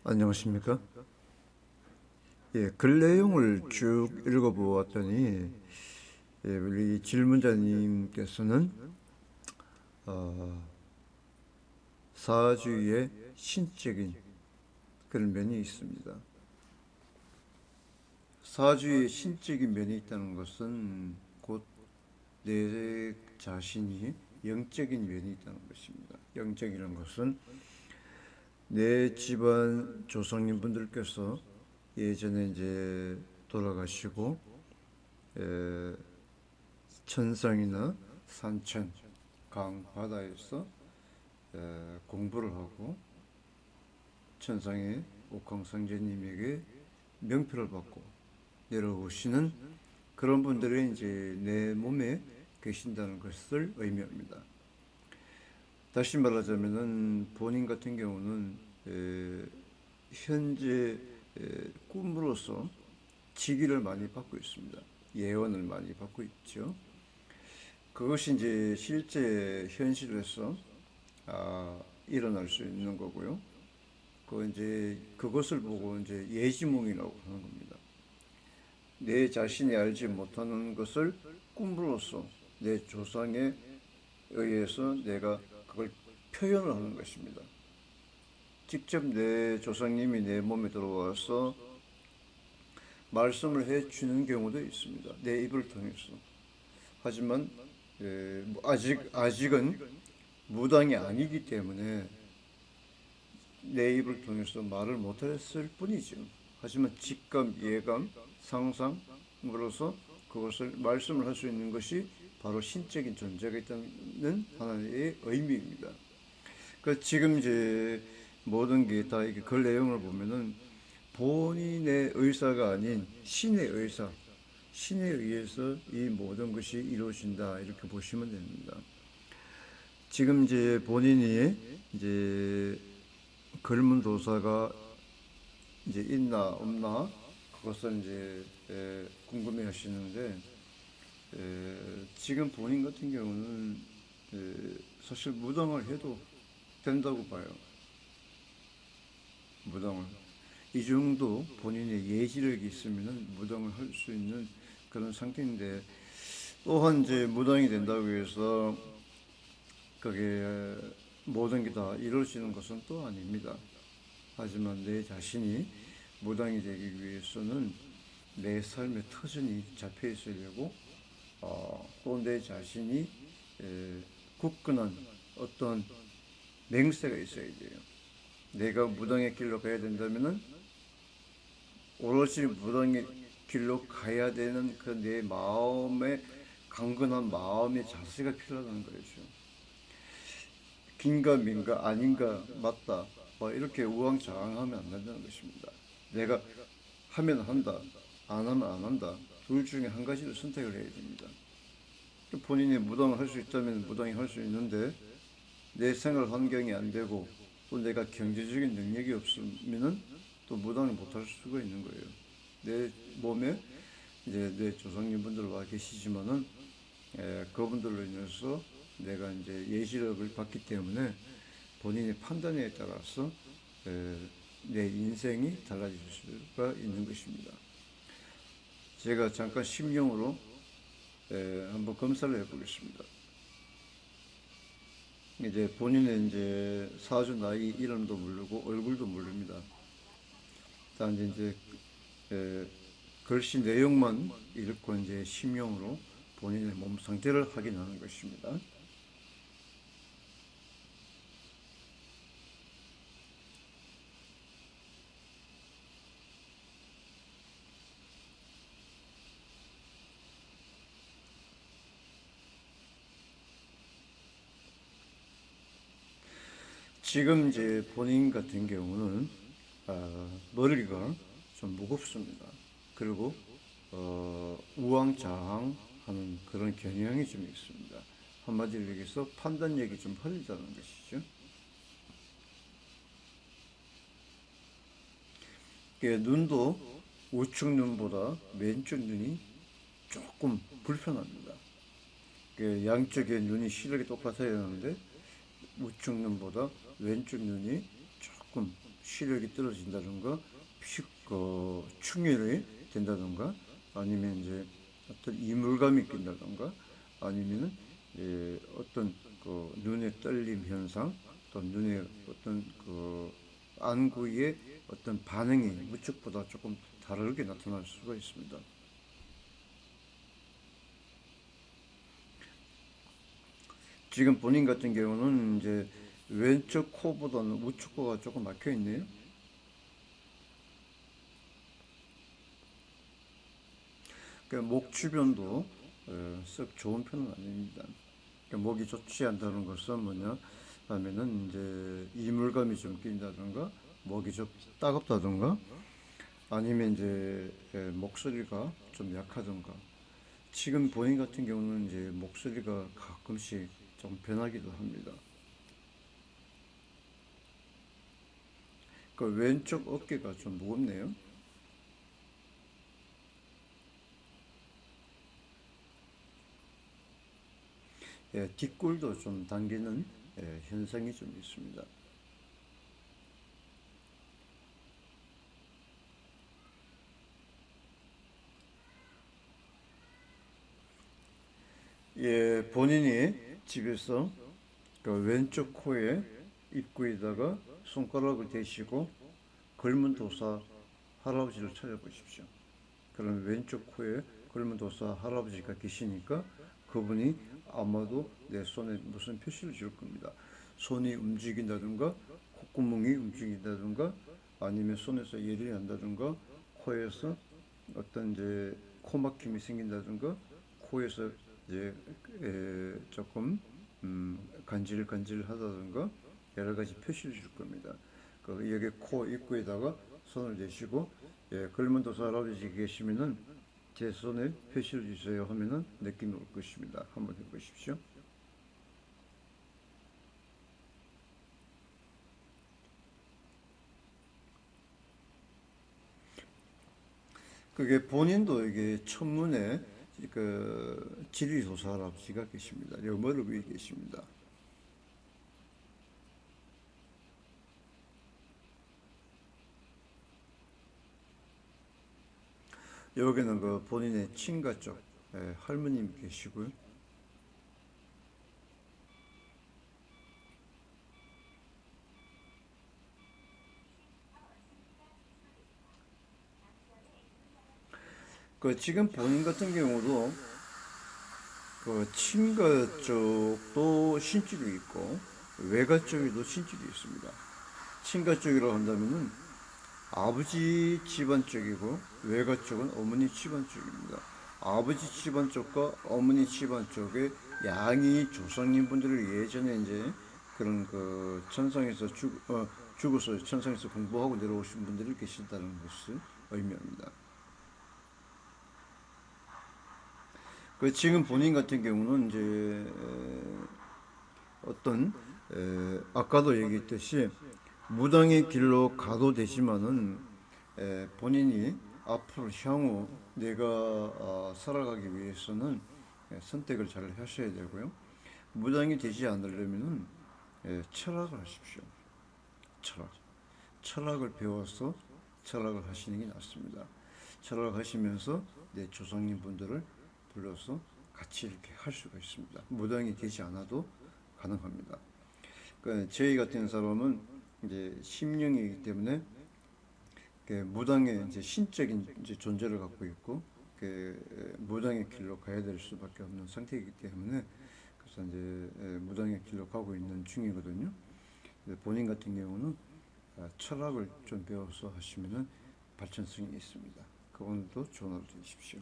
안녕하십니까? 예, 글 내용을 쭉 읽어보았더니, 예, 우리 질문자님께서는 사주의 신적인 그런 면이 있습니다. 사주의 신적인 면이 있다는 것은 곧 내 자신이 영적인 면이 있다는 것입니다. 영적이라는 것은 내 집안 조상님 분들께서 예전에 이제 돌아가시고, 에, 천상이나 산천, 강, 바다에서 공부를 하고 천상의 옥황상제님에게 명표를 받고 내려오시는 그런 분들이 이제 내 몸에 계신다는 것을 의미합니다. 다시 말하자면은 본인 같은 경우는 현재 꿈으로서 직위를 많이 받고 있습니다. 예언을 많이 받고 있죠. 그것이 이제 실제 현실에서 일어날 수 있는 거고요. 그 이제 그것을 보고 이제 예지몽이라고 하는 겁니다. 내 자신이 알지 못하는 것을 꿈으로써 내 조상에 의해서 내가 그걸 표현을 하는 것입니다. 직접 내 조상님이 내 몸에 들어와서 말씀을 해 주는 경우도 있습니다. 내 입을 통해서. 하지만 아직은 무당이 아니기 때문에 내 입을 통해서 말을 못했을 뿐이죠. 하지만 직감, 예감, 상상으로서 그것을 말씀을 할 수 있는 것이 바로 신적인 존재가 있다는 하나의 의미입니다. 그 지금 이제 모든 게 다 이게 글 내용을 보면은 본인의 의사가 아닌 신의 의사, 신에 의해서 이 모든 것이 이루어진다 이렇게 보시면 됩니다. 지금 이제 본인이 이제 글문도사가 이제 있나 없나 그것을 이제 궁금해 하시는데 지금 본인 같은 경우는 사실 무당을 해도 된다고 봐요. 무당을 이 정도 본인의 예지력이 있으면 무당을 할 수 있는 그런 상태인데 또한 이제 무당이 된다고 해서 그게 모든 게 다 이루어지는 것은 또 아닙니다. 하지만 내 자신이 무당이 되기 위해서는 내 삶의 터전이 잡혀 있어야 되고 또 내 자신이 굳건한 어떤 맹세가 있어야 돼요. 내가 무당의 길로 가야 된다면은 오롯이 무당의 길로 가야 되는 그 내 마음의 강건한 마음의 자세가 필요하다는 거죠. 긴가 민가 아닌가 맞다 뭐 이렇게 우왕좌왕하면 안 된다는 것입니다. 내가 하면 한다 안 하면 안 한다 둘 중에 한 가지를 선택을 해야 됩니다. 본인이 무당을 할 수 있다면 무당이 할 수 있는데 내 생활 환경이 안 되고 또 내가 경제적인 능력이 없으면은 또 무당을 못 할 수가 있는 거예요. 내 몸에 이제 내 조상님분들 와 계시지만은 그분들로 인해서 내가 이제 예시력을 받기 때문에 본인의 판단에 따라서 내 인생이 달라질 수가 있는 것입니다. 제가 잠깐 심령으로 한번 검사를 해보겠습니다. 이제 본인의 이제 사주 나이 이름도 모르고 얼굴도 모릅니다. 일단 이제 글씨 내용만 읽고 이제 심령으로 본인의 몸 상태를 확인하는 것입니다. 지금 이제 본인 같은 경우는 머리가 좀 무겁습니다. 그리고 우왕좌왕하는 그런 경향이 좀 있습니다. 한마디로 얘기해서 판단력이 좀 흐리다는 것이죠. 눈도 우측 눈보다 왼쪽 눈이 조금 불편합니다. 양쪽의 눈이 시력이 똑같아야 하는데 우측 눈보다 왼쪽 눈이 조금 시력이 떨어진다든가 충혈이 된다든가 아니면 이제 어떤 이물감이 낀다든가 아니면은 어떤 그 눈의 떨림 현상 또 눈의 어떤 그 안구의 어떤 반응이 무척보다 조금 다르게 나타날 수가 있습니다. 지금 본인 같은 경우는 이제 왼쪽 코보다는 우측 코가 조금 막혀 있네요. 그러니까 목 주변도 썩 좋은 편은 아닙니다. 그러니까 목이 좋지 않다는 것은 뭐냐 하면은 이제 이물감이 좀 낀다든가 목이 좀 따갑다든가 아니면 이제 목소리가 좀 약하든가 지금 본인 같은 경우는 이제 목소리가 가끔씩 좀 변하기도 합니다. 그 왼쪽 어깨가 좀 무겁네요. 뒷골도 좀 당기는 현상이 좀 있습니다. 본인이 집에서 그 왼쪽 코에 입구에다가 손가락을 대시고 걸문도사 할아버지를 찾아보십시오. 그럼 왼쪽 코에 걸문도사 할아버지가 계시니까 그분이 아마도 내 손에 무슨 표시를 줄 겁니다. 손이 움직인다든가 콧구멍이 움직인다든가 아니면 손에서 열이 난다든가 코에서 어떤 이제 코 막힘이 생긴다든가 코에서 이제 조금 간질간질하다든가 여러 가지 표시를 줄 겁니다. 그 여기 코 입구에다가 손을 대시고 걸문도사 할아버지 계시면은 제 손에 표시를 주세요 하면은 느낌이 올 것입니다. 한번 해보십시오. 그게 본인도 이게 천문에 그 지리소사 할아버지가 계십니다. 여기 머리 위에 계십니다. 여기는 그 본인의 친가 쪽 할머님 계시고요. 그 지금 본인 같은 경우도 그 친가 쪽도 신줄이 있고 외가 쪽에도 신줄이 있습니다. 친가 쪽이라고 한다면은 아버지 집안 쪽이고 외가 쪽은 어머니 집안 쪽입니다. 아버지 집안 쪽과 어머니 집안 쪽에 양이 조상님분들을 예전에 이제 그런 그 천상에서 죽어서 천상에서 공부하고 내려오신 분들이 계신다는 것을 의미합니다. 그 지금 본인 같은 경우는 이제 어떤 아까도 얘기했듯이 무당의 길로 가도 되지만은 본인이 앞으로 향후 내가 살아가기 위해서는 선택을 잘 하셔야 되고요. 무당이 되지 않으려면은 철학을 하십시오. 철학. 철학을 배워서 철학을 하시는 게 낫습니다. 철학을 하시면서 내 조상님 분들을 불러서 같이 이렇게 할 수가 있습니다. 무당이 되지 않아도 가능합니다. 그러니까 저희 같은 사람은 이제 심령이기 때문에 무당의 이제 신적인 이제 존재를 갖고 있고 무당의 길로 가야 될 수밖에 없는 상태이기 때문에 그래서 이제 무당의 길로 가고 있는 중이거든요. 본인 같은 경우는 철학을 좀 배워서 하시면은 발전성이 있습니다. 그분도 좋은 하루 되십시오.